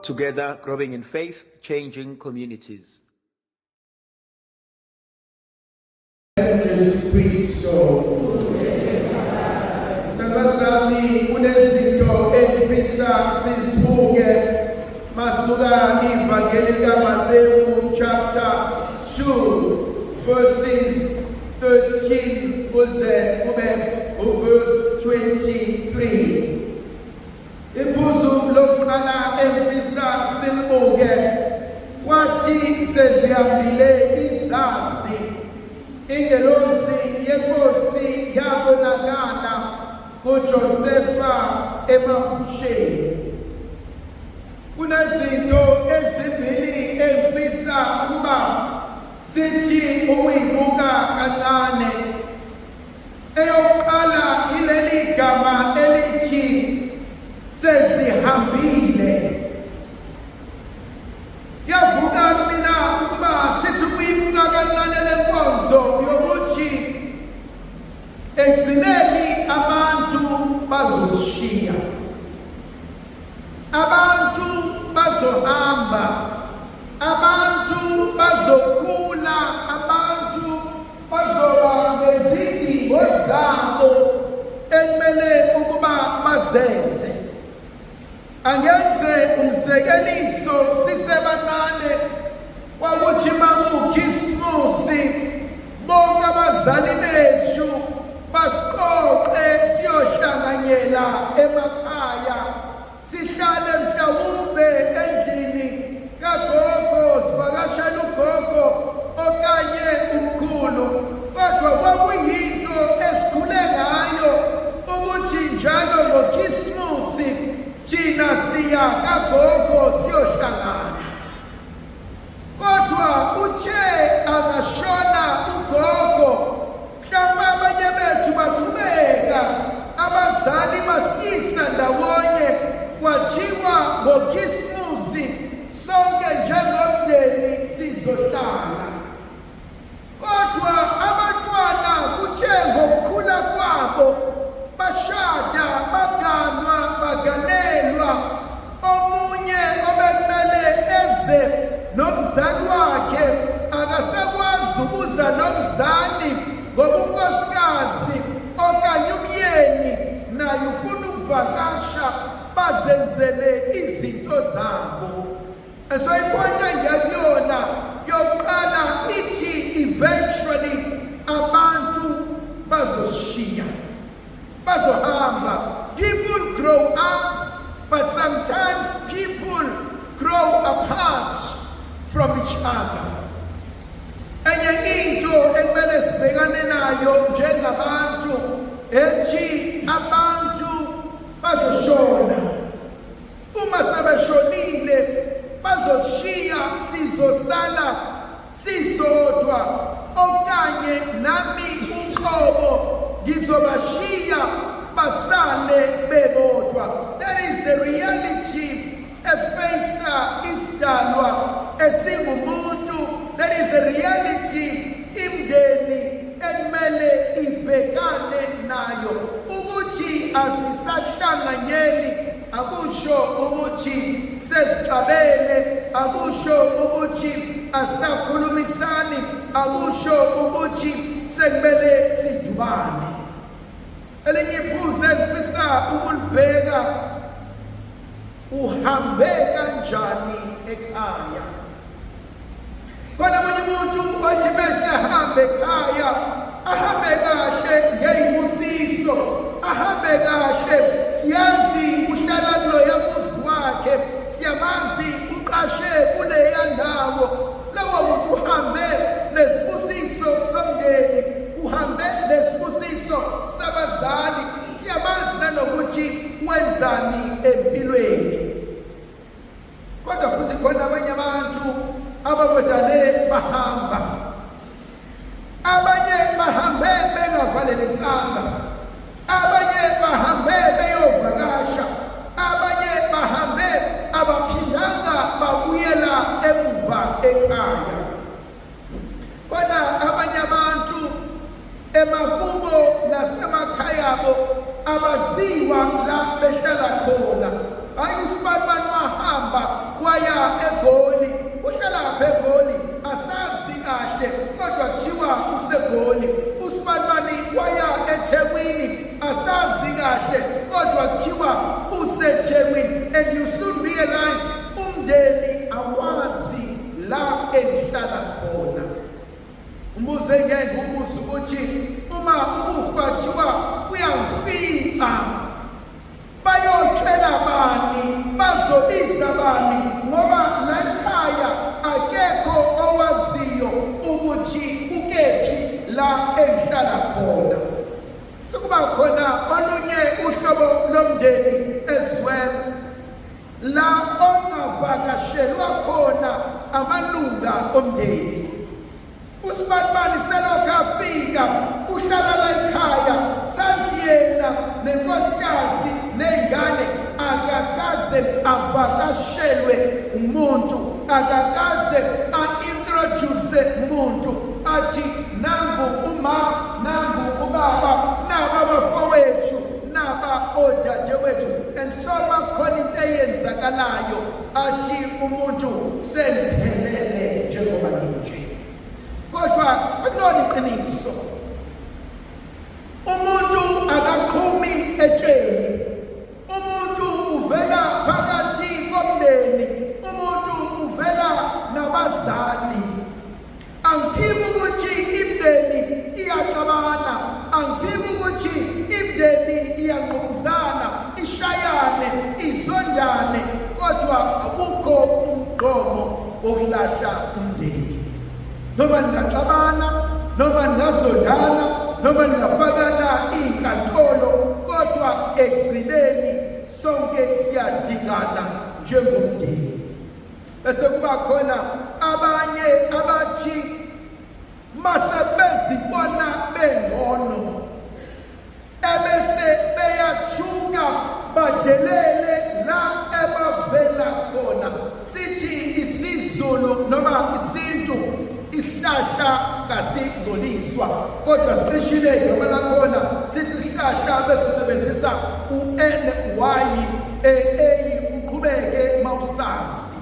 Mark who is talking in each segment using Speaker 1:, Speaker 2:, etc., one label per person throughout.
Speaker 1: Together, growing in faith, changing communities.
Speaker 2: Jesu Kristo. Tabazali kunezinto ezifisa sizibuke masibuka ivangeli likaMateyu chapter 2 verses 13 kuze kube verse 23. Iphuzu lokuqala emfisa silibuke kwathi sezihambile izazi ingelosi yenkosi yabonakala kuJosefa emaphusheni. Kunezinto ezimbili emfisa ukuba sithi ukuyibuka kancane. Eyokuqala ileli gama elithi sezihambile. Yavuka mina ukuba sithi ukuyibuka kancane lenkonzo yokuthi ekugcineni abantu bazoshiya, abantu bazohamba, abantu bazokhula, abantu bazoba nezidingo zabo ekumele ukuba bazenze. Angenze umzekeliso sisebancane kwakuthi makukhisimusi bonke abazali bethu basiqoqe siyohlanganyela emakhaya, sihlale mhlawumbe endlini kagogo, sivakashele ugogo okanye umkhulu. Kodwa kwakuyinto esikhule ngayo ukuthi njalo ngokhisimusi thina siya kagogo siyohlangana. Kodwa uthe angashona ugogo, mhlawumbe abanye bethu baqhubeka abazali basiyisa ndawonye, kwathiwa ngokhisimusi sonke njengomndeni sizohlala. Kodwa abantwana kuthe ngokukhula kwabo bashada, baganwa, baganelwa. Omunye obekumele eze nomzali wakhe akasakwazi ukuza nomzali ngoba unkosikazi okanye umyeni naye ufuna ukuvakasha bazenzele izinto zabo. Esoyibona yakuyona yokuqala ithi eventually abantu bazoshiya, bazohamba. People grow up, but sometimes people grow apart from each other. Enye into ekumele sibhekane nayo njengabantu ethi abantu bazoshona. Uma sebeshonile bazoshiya, sizosala sisodwa, okanye nami uqobo ngizobashiya basale bebodwa. That is the reality efesa isidalwa esingumuntu. That is the reality imndeni ekumele ibhekane nayo. Ukuthi asisahlanganyeli akusho ukuthi sesixabene, akusho ukuthi asakhulumisani, akusho ukuthi sekumele sidubane. Elinye iphuzu engifisa ukulibheka, uhambe kanjani ekhaya? Khona omunye umuntu othi bese ahambe ekhaya, ahambe kahle ngey'busiso, ahambe kahle. Siyazi uhlala kuloya muzi wakhe, siyamazi uqashe kuleya ndawo. Lowo muntu uhambe nesibusiso somndeni, uhambe nesibusiso sabazali, siyamazi nanokuthi wenzani empilweni. Kodwa futhi khona abanye abantu ababodane bahamba, abanye bahambe bengavalelisanga, abanye bahambe beyovakasha, abanye bahambe abaphindanga babuyela emuva ekhaya. Khona abanye abantu emakubo nasemakhaya abo abaziwa la behlala khona. Ayusibani wahamba eGoli, uhlalapha eGoli asazi kahle kodwa kuthiwa useGoli. uSibanibani waya eThekwini asazi kahle kodwa kuthiwa useThekwini. And you soon realize umndeni awazi la engihlala khona. Umbuzo engeke ubuze ukuthi uma ukufa kuthiwa uyangifika, bayotshela bani, bazobiza bani, ngoba la ekhaya akekho owaziyo ukuthi ukephi la engihlala khona. Sekuba khona olunye uhlobo lomndeni as well la ongavakashelwa khona amalunga omndeni. uSibanibani selokhu afika uhlala la ekhaya, sazi yena nenkosikazi ney'ngane akakaze avakashelwe umuntu, akakaze a-introduce umuntu athi nangu uma, nangu ubaba, naba abafowethu, naba odadewethu. And so bakhona into eyenzakalayo athi umuntu semphelele njengoba nje. Kodwa akulona iqiniso. Umuntu akaqhumi etsheni. Umuntu uvela phakathi komndeni. Umuntu uvela nabazali. Angiphiki ukuthi imndeni iyaxabana. Angiphiki ukuthi imndeni iyangqubuzana, ishayane, izondane. Kodwa akukho umgomo wokulahla umndeni. Noma ningaxabana, noma ningazondana, noma ningafakana inkantolo, kodwa ekugcineni sonke siyadingana njengomndeni. Bese kuba khona abanye abathi mase bezibona bengcono, ebese beyathuka badelele la ebavela khona. Sithi isiZulu noma isintu isihlahla kasingcoliswa, kodwa especially noma lakhona sithi isihlahla besisebenzisa u-NY uqhubeke mawusazi.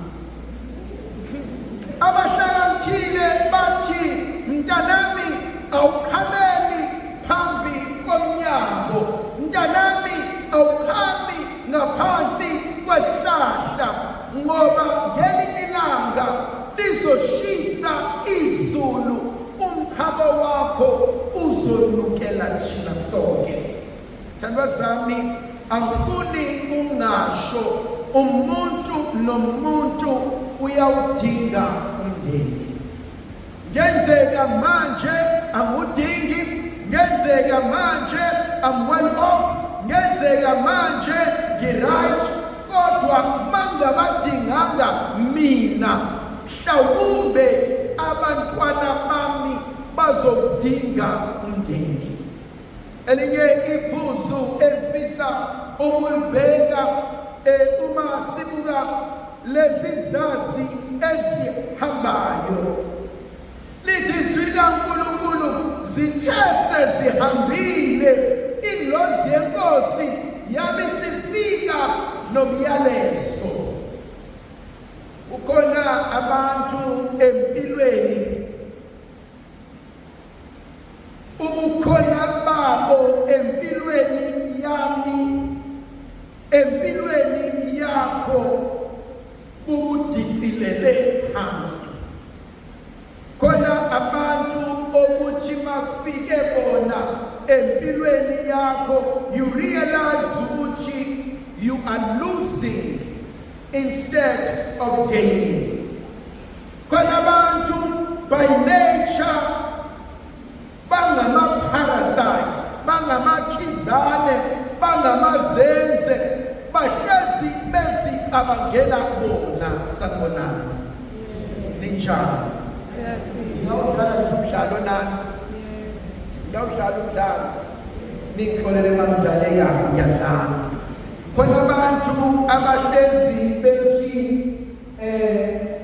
Speaker 2: Abahlakaniphile bathi mntanami awukhameli phambi komnyango, mntanami awukhambi ngaphansi kwesihlahla, ngoba ngelinye ilanga lizoshisa izulu, umthabo wakho uzonukela thina sonke. Thandwa zami, angifuni ungasho umuntu nomuntu uyawudinga umndeni. Ngenzeka manje angudingi, ngenzeka manje I'm well off, ngenzeka manje ngi-right, kodwa mangabadinganga mina, mhlawumbe abantwana bami bazodinga umndeni. Elinye iphuzu emfisa ukulibheka uma sibuka lezi zazi ezihambayo, lithi izwi likaNkulunkulu zithe sezihambile, ingilosi yenkosi yabe isifika nomyalezo. Ukhona abantu empilweni, ubukhona babo empilweni yami, empilweni yakho bukudicilele phansi. Khona abantu okuthi makufike bona empilweni yakho, you realize ukuthi you are losing instead of gaining. Khona abantu by nature bangama-parasites, bangamakhizane, bangamazenze, bahlezi bezicabangela bona. Sanibonani ninjani? Ngawudlala nje umdlalo nani? Ngawudlala umdlalo nixolele makudlaleka, ngiyadlala. Khona abantu abahlezi bethi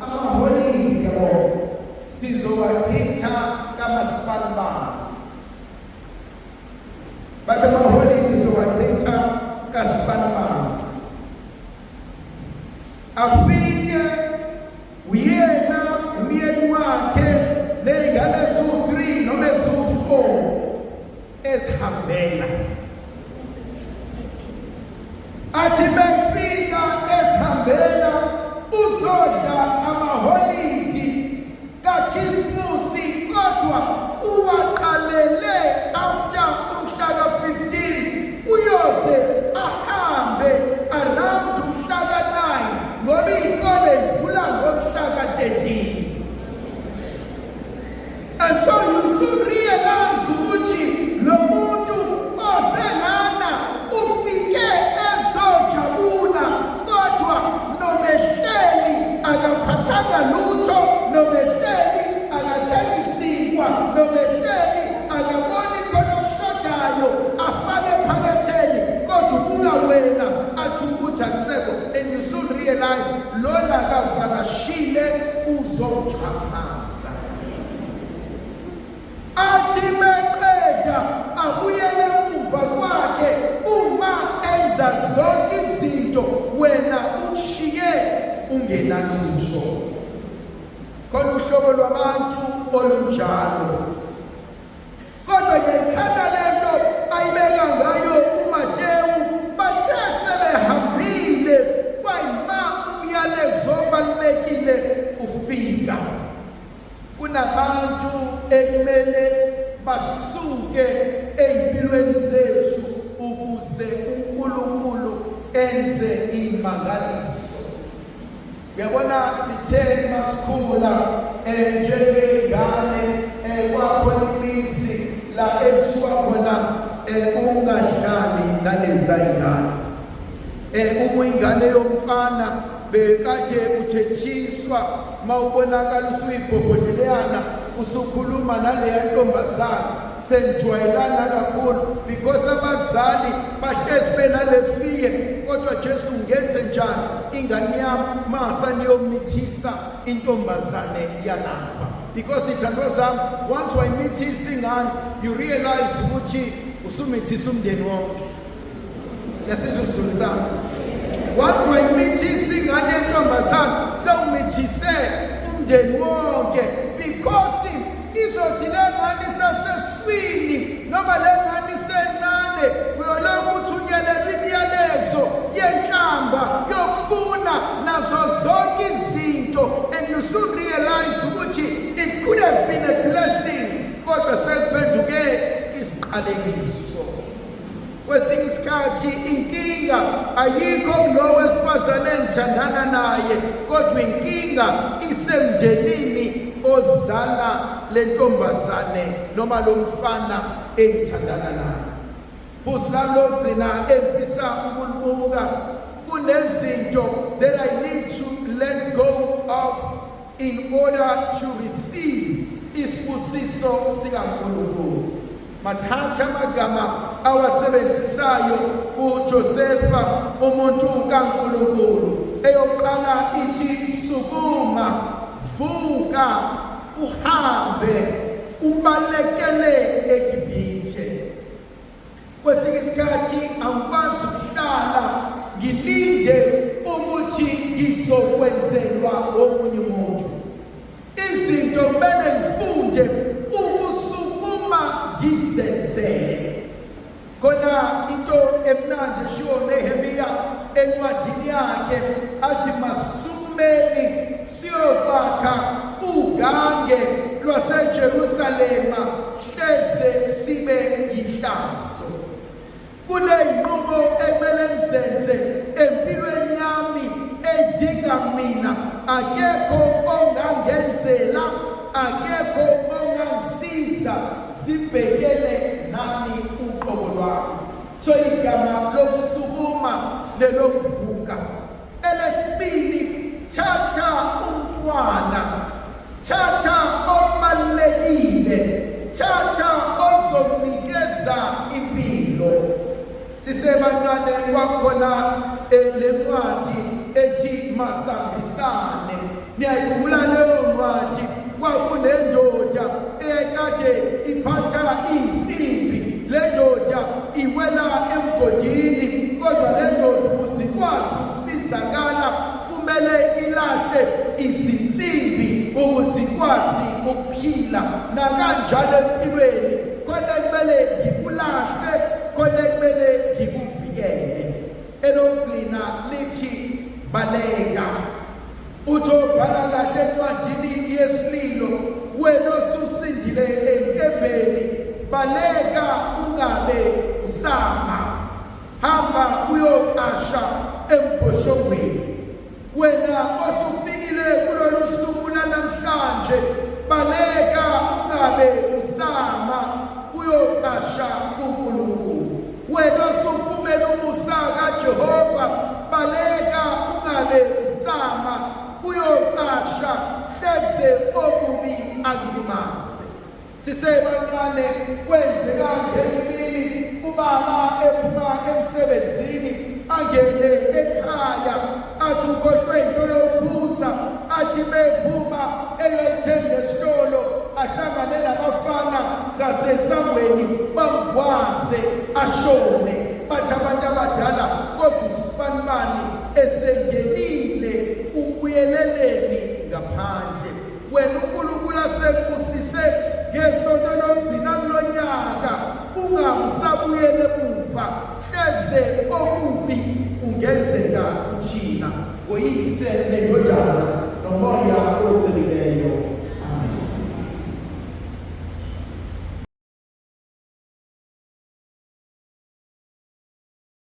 Speaker 2: amaholidi yabo sizowakhetha kamasipalabala. Bathi amaholidi sizowakhetha kasipalabala. Afike esihambela. Athi befika esihambela uzodla amaholidi kaKhisimusi, kodwa uwaqalele after umhla ka-15 uyoze ahambe around umhla ka-9 ngoba iy'kole zivula ngomhla ka-13. And so you soon realize ukuthi lo muntu ozelana ufike ezojabula, kodwa nomehleli akaphathanga lutho, nomehleli akathengisiwa, nomehleli akaboni khona okushodayo afake ephaketheni, kodwa ubuka wena athi ukuthi akusekho. And you soon realize lona kavakashile uzomxhaphaza. Athi meqeda abuyele emuva kwakhe uma enza zonke izinto wena ushiye ungenalutho. Khona uhlobo lwabantu olunjalo, kodwa ngekhanda lento ayibeka ngayo uMateyu, bathe sebehambile kwayima umyalezo obalulekile ufika. Kunabantu ekumele basuke ey'mpilweni zethu ukuze uNkulunkulu enze imangaliso. Uyabona sithe masikhula njengey'ngane kwakhona imizi la ekuthiwa khona ungadlali naleza y'ngane. Uma ingane yomfana bekade uthethiswa mawubonakala usuyibhobhodleleyana usukhuluma naleya ntombazana senijwayelana kakhulu because abazali bahlezi benale fear. Kodwa Jesu ngenze njani ingane yami masaniyomithisa intombazane yanapha? Because ithandwa zami, once wayimithisa ingane you realize ukuthi usumithisa umndeni wonke. Yasizwe isizulu sami. Once wayimithisa ingane yentombazane sewumithise umndeni wonke, because izothi le ngane isaseswini noma le ngane isencane uyolokhu uthunyelele imiyalezo yenhlamba yokufuna nazo zonke izinto. And you soon realize ukuthi it could have been a blessing, kodwa sekuphenduke isiqalekiso. Kwesinye isikhathi inkinga ayikho kulo wesifazane enithandana naye, kodwa inkinga isemndenini ozala le ntombazane noma lo mfana engithandana naye. Phuzu lami lokugcina emfisa ukulubuka, kunezinto that I need to let go of in order to receive isibusiso sikaNkulunkulu. Mathatha amagama awasebenzisayo uJosefa umuntu kaNkulunkulu. Eyokuqala ithi sukuma, vuka, uhambe, ubalekele eGibhithe. Kwesinye isikhathi angikwazi ukuhlala ngilinde ukuthi ngizokwenzelwa omunye umuntu. Izinto kumele ngifunde ukusukuma ngizenzele. Khona into emnandi eshiwo Nehemiya encwadini yakhe athi masukumeni siyokwakha ugange lwaseJerusalema hleze sibe yihlazo. Kuneyinqubo ekumele ngizenze empilweni yami edinga mina. Akekho ongangenzela, akekho ongangisiza, zibhekele nami uqobo lwami. So igama lokusukuma nelokuvuka. Elesibili, thatha umntwana, thatha okubalulekile, thatha okuzokunikeza impilo. Sisebantwane kwakhona le ncwadi ethi masambisane. Niyayikhumbula leyo ncwadi? Kwakunendoda ekade iphatha insimbi. Le ndoda iwela emgodini, kodwa le ndoda uzikwazi ukusizakala kumele ilahle izinsimbi ukuzikwazi ukuphila. Nakanjalo empilweni khona kumele ngikulahle kahle khona kumele ngikuvikele. Elokugcina lithi baleka. Utobhala kahle encwadini yesililo, wena osusindile enkembeni, baleka ungabe usama. Hamba uyoqasha embhoshongweni. Wena osufikile kulolu suku namhlanje, baleka ungabe usama uyoqasha kuNkulunkulu. Wena osufumela umusa kaJehova, baleka ungabe usama uyoqasha hleze okubi akulimaze. Sisebancane kwenzeka ngelimini ubaba ephuma emsebenzini angene ekhaya athi ukhohlwe into yokuphuza, athi bephuma eyoyithenga esitolo ahlangane nabafana ngasesangweni bamgwaze ashone. Bathi abantu abadala kodwa usibanibani esengenile ukuyeleleni ngaphandle. Wena uNkulunkulu asekubusise ngesonto lokugcina kulonyaka, ungamsabuyele emuva hleze okubi ungenzeka kuthina. Ngoyise nendodana nomoya oqinileyo.